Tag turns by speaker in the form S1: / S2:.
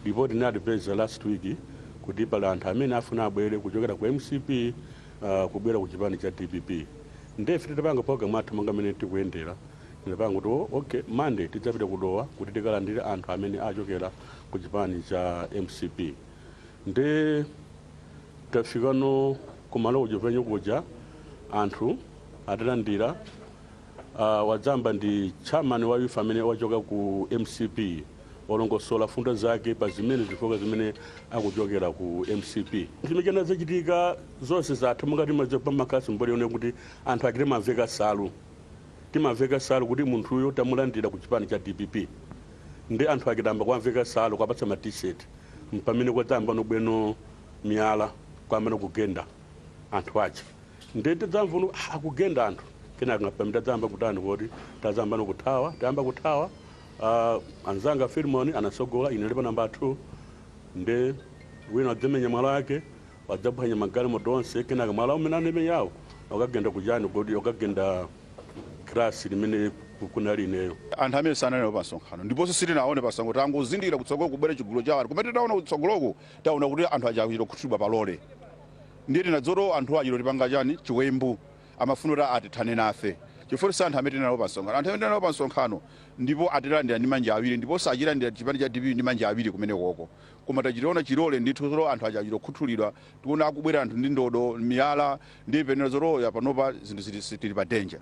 S1: report inadipeza last week kuti pali anthu amene afuna abwere kuchokera ku MCP kubwera ku chipani cha DPP. Ndefe titapanga program athu monga amene tikuyendera. Ndipanga kuti okay, Monday tidzapita kudowa kuti tikalandire anthu amene achokera ku chipani cha MCP. Nde tafika no kumalo kujovenyo kuja anthu atalandira wadzamba ndi chairman wa youth amene wachoka ku MCP olongosola fundo zake pa zimene zifukwa zimene akuchokera ku MCP. Zimene zachitika zonse zathu mungati mazepa makasi mbole one kuti anthu akire maveka salu. Timaveka salu kuti munthuyo tamulandira ku chipani cha DPP. Ndi anthu akitamba kwamveka salu kwapatsa ma t-shirt. Mpamene kwatamba no bweno miyala kwamene kugenda anthu acha. Ndete dzamvuno akugenda anthu. Kena ngapamita dzamba kutani kuti tazamba no kuthawa, tayamba kuthawa. Anzanga Firmoni anasogola inalipa namba 2 nde wina dzemenya mwala yake wadzabanya magari modonse kena mwala umene nebe yawo okagenda kujani kodi okagenda grass limene kunali neyo
S2: anthu amene sanali pa nsonkhano ndiponso sitinaone pa sango tangu zindikira kutsogolo kubwera chigulu cha anthu kumene taona kutsogoloko taona kuti anthu achachira kuthulidwa palole ndiye tinadzoro anthu achiro tipanga chani chiwembu amafunira atithane nafe chifukwa anthu amene tinalo pa nsonkhano anthu amene tinalo pa nsonkhano ndipo atilandira ndi manja awiri ndipo sachilandira chipani cha DPP ndi manja awiri kumene koko koma tachitaona chilole ndithu zoro anthu achachira kukhuthulidwa tiona akubwera anthu ndi ndodo miyala ndi penera zoro yapanopa zinthu zitili pa danger.